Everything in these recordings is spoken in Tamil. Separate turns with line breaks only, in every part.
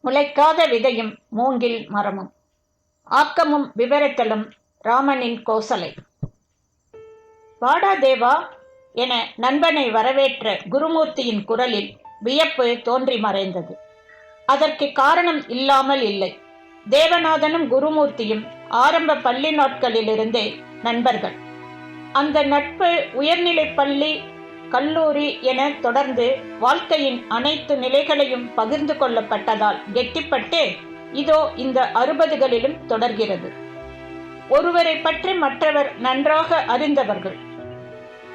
முளைக்காத விதையும் மூங்கில் மரமும். ஆக்கமும் விவரித்தலும் ராமனின் கோசலை. வாடா தேவா என நண்பனை வரவேற்ற குருமூர்த்தியின் குரலில் வியப்பு தோன்றி மறைந்தது. அதற்கு காரணம் இல்லாமல் இல்லை. தேவநாதனும் குருமூர்த்தியும் ஆரம்ப பள்ளி நாட்களிலிருந்தே நண்பர்கள். அந்த நட்பு உயர்நிலைப் பள்ளி, கல்லூரி என தொடர்ந்து வாழ்க்கையின் அனைத்து நிலைகளையும் பகிர்ந்து கொள்ளப்பட்டதால் கெட்டிப்பட்டு இதோ இந்த 60களிலும் தொடர்கிறது. ஒருவரை பற்றி மற்றவர் நன்றாக அறிந்தவர்கள்.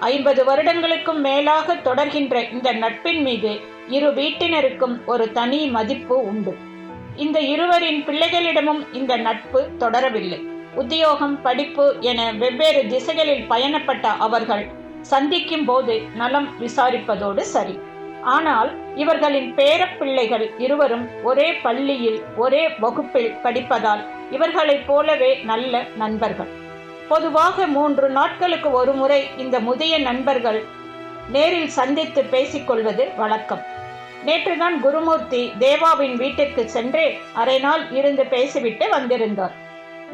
50 வருடங்களுக்கும் மேலாக தொடர்கின்ற இந்த நட்பின் மீது இரு வீட்டினருக்கும் ஒரு தனி மதிப்பு உண்டு. இந்த இருவரின் பிள்ளைகளிடமும் இந்த நட்பு தொடரவில்லை. உத்தியோகம், படிப்பு என வெவ்வேறு திசைகளில் பயணப்பட்ட அவர்கள் சந்திக்கும் போது நலம் விசாரிப்பதோடு சரி. ஆனால் இவர்களின் பேரப்பிள்ளைகள் இருவரும் ஒரே பள்ளியில் ஒரே வகுப்பில் படிப்பதால் இவர்களைப் போலவே நல்ல நண்பர்கள். பொதுவாக 3 நாட்களுக்கு ஒரு முறை இந்த முதிய நண்பர்கள் நேரில் சந்தித்து பேசிக்கொள்வது வழக்கம். நேற்றுதான் குருமூர்த்தி தேவாவின் வீட்டிற்கு சென்று அரை நாள் இருந்து பேசிவிட்டு வந்திருந்தார்.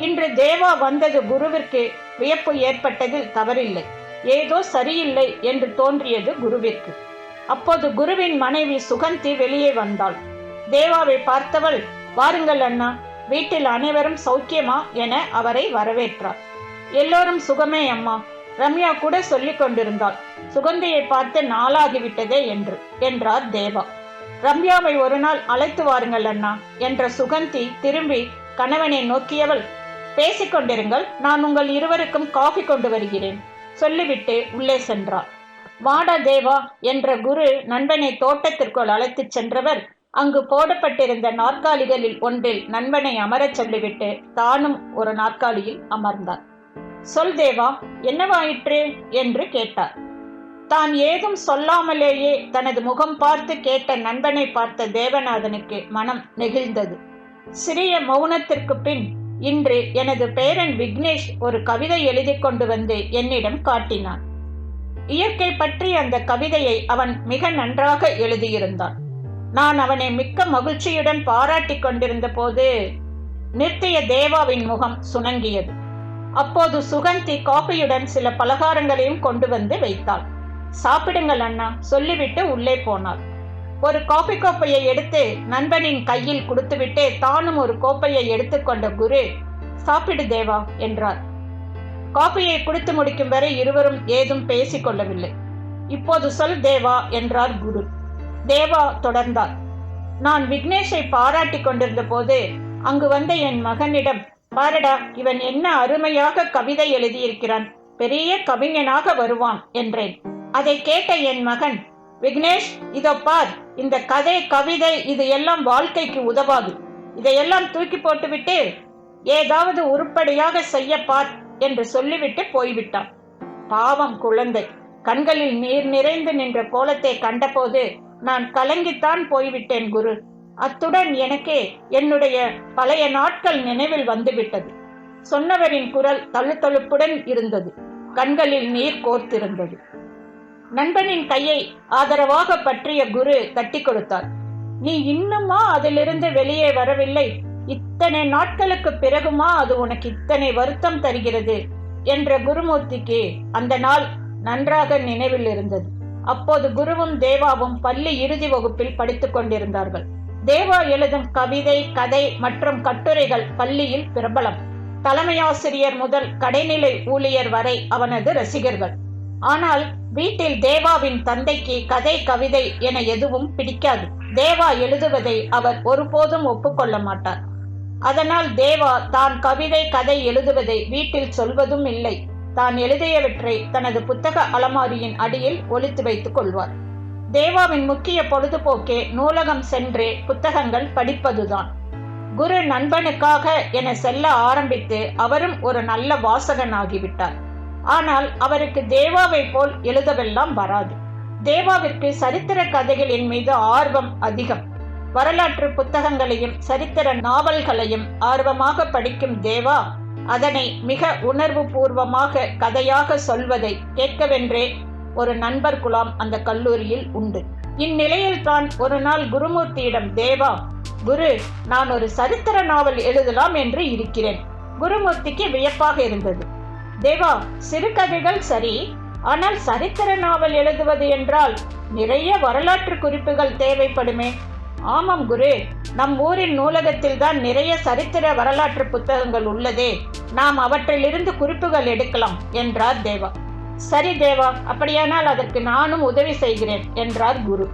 இன்று தேவா வந்தது குருவிற்கு வியப்பு ஏற்பட்டதில் தவறில்லை. ஏதோ சரியில்லை என்று தோன்றியது குருவிற்கு. அப்போது குருவின் மனைவி சுகந்தி வெளியே வந்தாள். தேவாவை பார்த்தவள், வாருங்கள் அண்ணா, வீட்டில் அனைவரும் சௌக்கியமா என அவரை வரவேற்றார். எல்லோரும் சுகமே அம்மா, ரம்யா கூட சொல்லிக் கொண்டிருந்தாள். சுகந்தியை பார்த்து நாளாகிவிட்டதே என்றார் தேவா. ரம்யாவை ஒரு நாள் அழைத்து வாருங்கள் அண்ணா என்ற சுகந்தி திரும்பி கணவனை நோக்கியவள், பேசிக்கொண்டிருங்கள், நான் உங்கள் இருவருக்கும் காஃபி கொண்டு வருகிறேன் சொல்லிவிட்டு உள்ளே சென்றார். வாடா தேவா என்ற குரு நண்பனை தோட்டத்திற்குள் அழைத்துச் சென்றவர் அங்கு போடப்பட்டிருந்த நாற்காலிகளில் ஒன்றில் நண்பனை அமரச் சொல்லிவிட்டு தானும் ஒரு நாற்காலியில் அமர்ந்தார். சொல் தேவா, என்னவாயிற்று என்று கேட்டார். தான் ஏதும் சொல்லாமலேயே தனது முகம் பார்த்து கேட்ட நண்பனை பார்த்த தேவநாதனுக்கு மனம் நெகிழ்ந்தது. சிறிய மௌனத்திற்கு பின், இன்று எனது பேரன் விக்னேஷ் ஒரு கவிதை எழுதி கொண்டு வந்து என்னிடம் காட்டினான். இயற்கை பற்றி அந்த கவிதையை அவன் மிக நன்றாக எழுதியிருந்தான். நான் அவனை மிக்க மகிழ்ச்சியுடன் பாராட்டி கொண்டிருந்த போது நிறுத்திய தேவாவின் முகம் சுணங்கியது. அப்போது சுகந்தி காஃபியுடன் சில பலகாரங்களையும் கொண்டு வந்து வைத்தாள். சாப்பிடுங்கள் அண்ணா சொல்லிவிட்டு உள்ளே போனாள். ஒரு காஃபி கோப்பையை எடுத்து நண்பனின் கையில் கொடுத்துவிட்டு தானும் ஒரு கோப்பையை எடுத்துக்கொண்ட குரு, சாப்பிடு தேவா என்றார். காஃபியை குடித்து முடிக்கும் வரை இருவரும் ஏதும் பேசிக் கொள்ளவில்லை. இப்போது சொல் தேவா என்றார் குரு. தேவா தொடர்ந்தார். நான் விக்னேஷை பாராட்டி கொண்டிருந்த போது அங்கு வந்த என் மகனிடம், பாரடா, இவன் என்ன அருமையாக கவிதை எழுதியிருக்கிறான், பெரிய கவிஞனாக வருவான் என்றேன். அதை கேட்ட என் மகன், விக்னேஷ், இதோ பார், இந்த கதை, கவிதை இது எல்லாம் வாழ்க்கைக்கு உதவாது, இதையெல்லாம் தூக்கி போட்டுவிட்டு ஏதாவது உருப்படியாக செய்ய பார் என்று சொல்லிவிட்டு போய்விட்டான். பாவம் குழந்தை. கண்களில் நீர் நிறைந்து நின்ற கோலத்தை கண்டபோது நான் கலங்கித்தான் போய்விட்டேன் குரு. அத்துடன் எனக்கு என்னுடைய பழைய நாட்கள் நினைவில் வந்துவிட்டது. சொன்னவரின் குரல் தழுத்தழுப்புடன் இருந்தது. கண்களில் நீர் கோர்த்திருந்தது. நண்பனின் கையை ஆதரவாக பற்றிய குரு தட்டி கொடுத்தார். நீ இன்னுமா அதிலிருந்து வெளியே வரவில்லை? இத்தனை நாட்களுக்கு பிறகுமா அது உனக்கு இத்தனை வருத்தம் தருகிறது என்ற குருமூர்த்திக்கு அந்த நாள் நன்றாக நினைவில் இருந்தது. அப்போது குருவும் தேவாவும் பள்ளி இறுதி வகுப்பில் படித்துக் கொண்டிருந்தார்கள். தேவா எழுதும் கவிதை, கதை மற்றும் கட்டுரைகள் பள்ளியில் பிரபலம். தலைமையாசிரியர் முதல் கடைநிலை ஊழியர் வரை அவனது ரசிகர்கள். ஆனால் வீட்டில் தேவாவின் தந்தைக்கு கதை, கவிதை என எதுவும் பிடிக்காது. தேவா எழுதுவதை அவர் ஒருபோதும் ஒப்புக்கொள்ள மாட்டார். அதனால் தேவா தான் கவிதை, கதை எழுதுவதை வீட்டில் சொல்வதும் இல்லை. தான் எழுதியவற்றை தனது புத்தக அலமாரியின் அடியில் ஒளித்து வைத்துக் கொள்வார். தேவாவின் முக்கிய பொழுதுபோக்கே நூலகம் சென்று புத்தகங்கள் படிப்பதுதான். குரு நண்பனுக்காக என செல்ல ஆரம்பித்து அவரும் ஒரு நல்ல வாசகன் ஆகிவிட்டார். ஆனால் அவருக்கு தேவாவை போல் எழுதவெல்லாம் வராது. தேவாவிற்கு சரித்திர கதைகளின் மீது ஆர்வம் அதிகம். வரலாற்று புத்தகங்களையும் சரித்திர நாவல்களையும் ஆர்வமாக படிக்கும் தேவா அதனை மிக உணர்வு பூர்வமாக கதையாக சொல்வதை கேட்கவென்றே ஒரு நண்பர் குலாம் அந்த கல்லூரியில் உண்டு. இந்நிலையில் தான் ஒரு நாள் குருமூர்த்தியிடம் தேவா, குரு, நான் ஒரு சரித்திர நாவல் எழுதலாம் என்று இருக்கிறேன். குருமூர்த்திக்கு வியப்பாக இருந்தது. தேவா, சிறுகதைகள் சரி, ஆனால் சரித்திர நாவல் எழுதுவது என்றால் நிறைய வரலாற்று குறிப்புகள் தேவைப்படுமே. ஆமாம் குரு, நம் ஊரின் நூலகத்தில் தான் நிறைய சரித்திர வரலாற்று புத்தகங்கள் உள்ளதே, நாம் அவற்றிலிருந்து குறிப்புகள் எடுக்கலாம் என்றார் தேவா. சரி தேவா, அப்படியானால் அதற்கு நானும் உதவி செய்கிறேன் என்றார் குரு.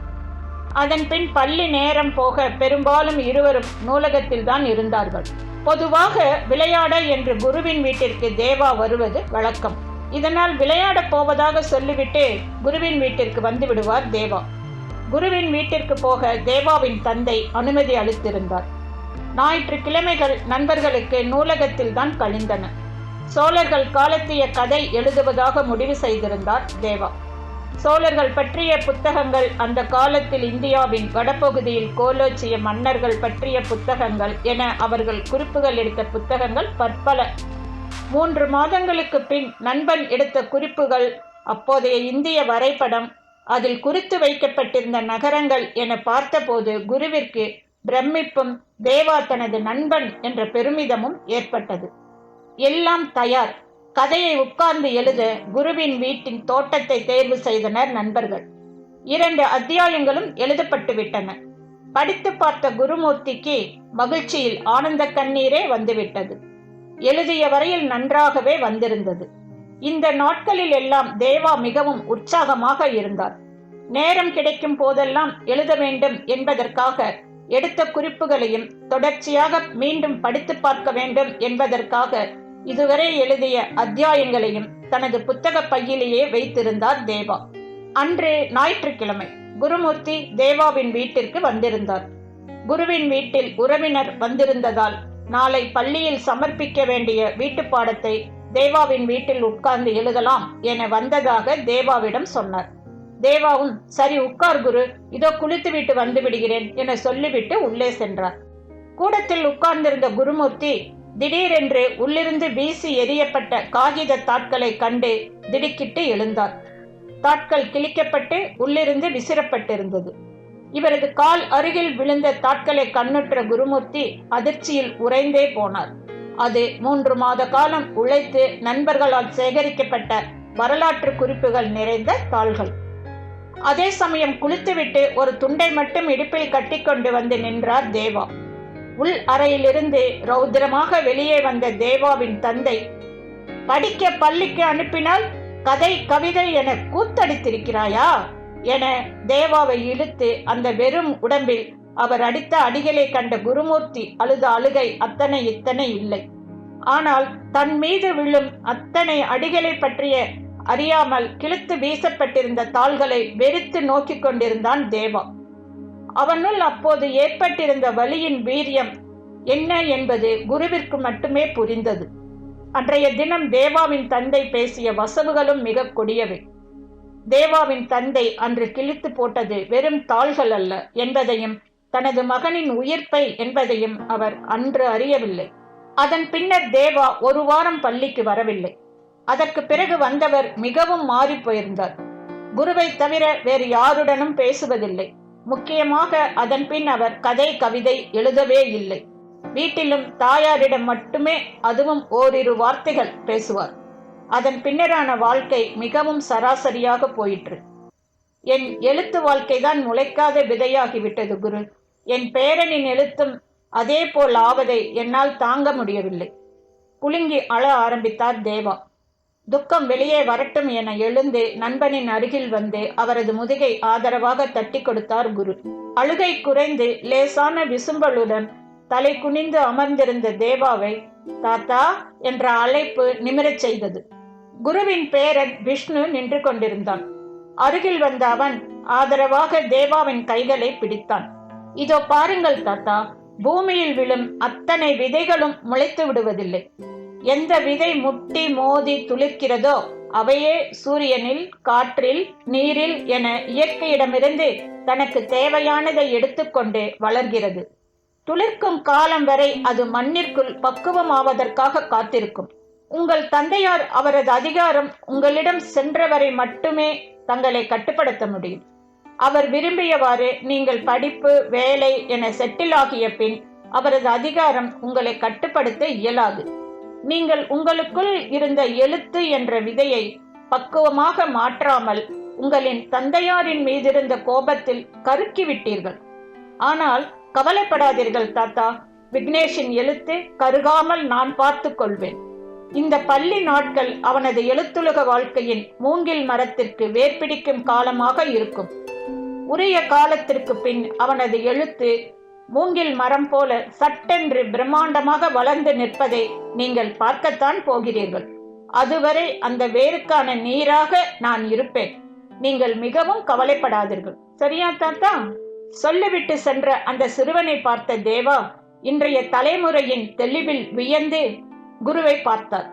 அதன் பின் பள்ளி நேரம் போக பெரும்பாலும் இருவரும் நூலகத்தில் தான் இருந்தார்கள். பொதுவாக விளையாட என்று குருவின் வீட்டிற்கு தேவா வருவது வழக்கம். இதனால் விளையாடப் போவதாக சொல்லிவிட்டு குருவின் வீட்டிற்கு வந்து விடுவார் தேவா. குருவின் வீட்டிற்கு போக தேவாவின் தந்தை அனுமதி அளித்திருந்தார். ஞாயிற்றுக்கிழமைகள் நண்பர்களுக்கு நூலகத்தில் தான் கழிந்தன. சோழர்கள் காலத்திய கதை எழுதுவதாக முடிவு செய்திருந்தார் தேவா. சோழர்கள் பற்றிய புத்தகங்கள், அந்த காலத்தில் இந்தியாவின் வடபகுதியில் கோலோச்சிய மன்னர்கள் பற்றிய புத்தகங்கள் என அவர்கள் குறிப்புகள் எடுத்த புத்தகங்கள் பற்பல. 3 மாதங்களுக்கு பின் நண்பன் எடுத்த குறிப்புகள், அப்போதைய இந்திய வரைபடம், அதில் குறித்து வைக்கப்பட்டிருந்த நகரங்கள் என பார்த்தபோது குருவிற்கு பிரமிப்பும் தேவா தனது நண்பன் என்ற பெருமிதமும் ஏற்பட்டது. எல்லாம் தயார். கதையை உட்கார்ந்து எழுத குருவின் வீட்டின் தோட்டத்தை தேர்வு செய்தனர் நண்பர்கள். 2 அத்தியாயங்களும் எழுதப்பட்டு விட்டன. படித்து பார்த்த குருமூர்த்திக்கு மகிழ்ச்சியில் ஆனந்த கண்ணீரே வந்துவிட்டது. எழுதிய வரையில் நன்றாகவே வந்திருந்தது. இந்த நாட்களில் எல்லாம் தேவா மிகவும் உற்சாகமாக இருந்தார். நேரம் கிடைக்கும் போதெல்லாம் எழுத வேண்டும் என்பதற்காக எடுத்த குறிப்புகளையும் தொடர்ச்சியாக மீண்டும் படித்து பார்க்க வேண்டும் என்பதற்காக இதுவரை எழுதிய அத்தியாயங்களையும் தனது புத்தக பையிலேயே வைத்திருந்தார் தேவா. அன்று ஞாயிற்றுக்கிழமை. குருமூர்த்தி தேவாவின் வீட்டிற்கு வந்திருந்தார். குருவின் வீட்டில் உறவினர் வந்திருந்ததால் நாளை பள்ளியில் சமர்ப்பிக்க வேண்டிய வீட்டு பாடத்தை தேவாவின் வீட்டில் உட்கார்ந்து எழுதலாம் என வந்ததாக தேவாவிடம் சொன்னார். தேவாவும் சரி உட்கார் குரு, இதோ குளித்துவிட்டு வந்து விடுகிறேன் என சொல்லிவிட்டு உள்ளே சென்றார். கூடத்தில் உட்கார்ந்திருந்த குருமூர்த்தி திடீரென்று உள்ளிருந்து வீசி எறியப்பட்ட காகித தாட்களை கண்டு திடுக்கிட்டு எழுந்தார். தாட்கள் கிழிக்கப்பட்டு உள்ளிருந்து விசிறப்பட்டிருந்தது. இவரது கால் அருகில் விழுந்த தாட்களை கண்ணுற்ற குருமூர்த்தி அதிர்ச்சியில் உறைந்தே போனார். அது 3 மாத காலம் உழைத்து நண்பர்களால் சேகரிக்கப்பட்ட வரலாற்று குறிப்புகள் நிறைந்த தாள்கள். அதே சமயம் குளித்துவிட்டு ஒரு துண்டை மட்டும் இடுப்பில் கட்டிக்கொண்டு வந்து நின்றார் தேவா. உள் அறையிலிருந்து ரௌத்திரமாக வெளியே வந்த தேவாவின் தந்தை, படிக்க பள்ளிக்கு அனுப்பினால் கதை கவிதை என கூத்தடித்திருக்கிறாயா என தேவாவை இழுத்து அந்த வெறும் உடம்பில் அவர் அடித்த அடிகளை கண்ட குருமூர்த்தி அழுத அழுகை அத்தனை இத்தனை இல்லை. ஆனால் தன் மீது விழும் அத்தனை அடிகளை பற்றிய அறியாமல் கிழித்து வீசப்பட்டிருந்த தாள்களை வெறித்து நோக்கி கொண்டிருந்தான் தேவா. அவனுள் அப்போது ஏற்பட்டிருந்த வலியின் வீரியம் என்ன என்பது குருவிற்கு மட்டுமே புரிந்தது. அன்றைய தினம் தேவாவின் தந்தை பேசிய வசவுகளும் மிக கொடியவை. தேவாவின் தந்தை அன்று கிழித்து போட்டது வெறும் தாள்கள் அல்ல என்பதையும் தனது மகனின் உயிர்ப்பை என்பதையும் அவர் அன்று அறியவில்லை. அதன் பின்னர் தேவா 1 வாரம் பள்ளிக்கு வரவில்லை. அதற்கு பிறகு வந்தவர் மிகவும் மாறி போயிருந்தார். குருவை தவிர வேறு யாருடனும் பேசுவதில்லை. முக்கியமாக அதன் பின் அவர் கதை கவிதை எழுதவே இல்லை. வீட்டிலும் தாயாரிடம் மட்டுமே, அதுவும் ஓரிரு வார்த்தைகள் பேசுவார். அதன் பின்னரான வாழ்க்கை மிகவும் சராசரியாக போயிற்று. என் எழுத்து வாழ்க்கைதான் முளைக்காத விதையாகிவிட்டது குரு. என் பேரனின் எழுத்தும் அதே போல் ஆவதை என்னால் தாங்க முடியவில்லை. குலுங்கி அழ ஆரம்பித்தார் தேவா. துக்கம் வெளியே வரட்டும் என எழுந்து நண்பனின் அருகில் வந்து அவரது முதுகை ஆதரவாக தட்டி கொடுத்தார் குரு. அழுகை குறைந்து லேசான விசும்பலுடன் தலை குனிந்து அமர்ந்திருந்த தேவாவை தாத்தா என்ற அழைப்பு நிமிரச் செய்தது. குருவின் பேரன் விஷ்ணு நின்று கொண்டிருந்தான். அருகில் வந்த அவன் ஆதரவாக தேவாவின் கைகளை பிடித்தான். இதோ பாருங்கள் தாத்தா, பூமியில் விழும் அத்தனை விதைகளும் முளைத்து விடுவதில்லை. எந்த விதை முட்டி மோதி துளிர்க்கிறதோ அவையே சூரியனில், காற்றில், நீரில் என இயற்கையிடமிருந்து தனக்கு தேவையானதை எடுத்துக்கொண்டு வளர்கிறது. துளிர்க்கும் காலம் வரை அது மண்ணிற்குள் பக்குவமாவதற்காக காத்திருக்கும். உங்கள் தந்தையார் அவரது அதிகாரம் உங்களிடம் சென்றவரை மட்டுமே தங்களை கட்டுப்படுத்த முடியும். அவர் விரும்பியவாறு நீங்கள் படிப்பு, வேலை என செட்டில் ஆகிய பின் அவரது அதிகாரம் உங்களை கட்டுப்படுத்த இயலாது. நீங்கள் உங்களுக்குள் இருந்த எழுத்து என்ற விதையை பக்குவமாக மாற்றாமல் உங்களின் தந்தையாரின் மீதிருந்த கோபத்தில் கருக்கிவிட்டீர்கள். ஆனால் கவலைப்படாதீர்கள் தாத்தா, விக்னேஷின் எழுத்து கருகாமல் நான் பார்த்து கொள்வேன். இந்த பள்ளி நாட்கள் அவனது எழுத்துலக வாழ்க்கையின் மூங்கில் மரத்திற்கு வேர்பிடிக்கும் காலமாக இருக்கும். உரிய காலத்திற்கு பின் அவனது எழுத்து மூங்கில் மரம் போல சட்டென்று பிரம்மாண்டமாக வளர்ந்து நிற்பதை நீங்கள் பார்க்கத்தான் போகிறீர்கள். அதுவரை அந்த வேருக்கான நீராக நான் இருப்பேன். நீங்கள் மிகவும் கவலைப்படாதீர்கள். சரியா தாத்தா? சொல்லிவிட்டு சென்ற அந்த சிறுவனை பார்த்த தேவா இன்றைய தலைமுறையின் தெளிவில் வியந்து குருவை பார்த்தார்.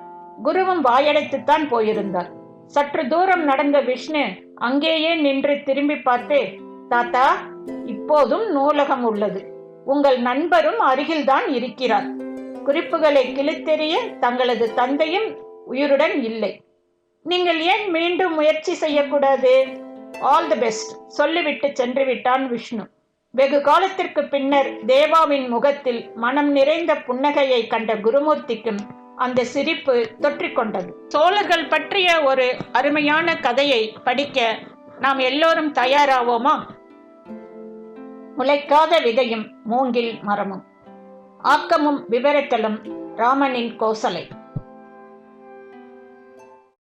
குருவும் வாயடைத்துத்தான் போயிருந்தார். சற்று தூரம் நடந்த விஷ்ணு அங்கேயே நின்று திரும்பி பார்த்து, தாத்தா, இப்போதும் நூலகம் உள்ளது. உங்கள் நண்பரும் அருகில்தான் இருக்கிறார். குறிப்புகளை கிழித்தெறிய தங்களது தந்தையும் உயிருடன் இல்லை. நீங்கள் ஏன் மீண்டும் முயற்சி செய்யக்கூடாது? ஆல் தி பெஸ்ட் சொல்லிவிட்டு சென்று விட்டான் விஷ்ணு. வெகு காலத்திற்கு பின்னர் தேவாவின் முகத்தில் மனம் நிறைந்த புன்னகையை கண்ட குருமூர்த்திக்கும் அந்த சிரிப்பு தொற்றிக்கொண்டது. சோழர்கள் பற்றிய ஒரு அருமையான கதையை படிக்க நாம் எல்லோரும் தயாராவோமா? முளைக்காத விதையும் மூங்கில் மரமும். ஆக்கமும் விவரித்தலும் ராமனின் கோசலை.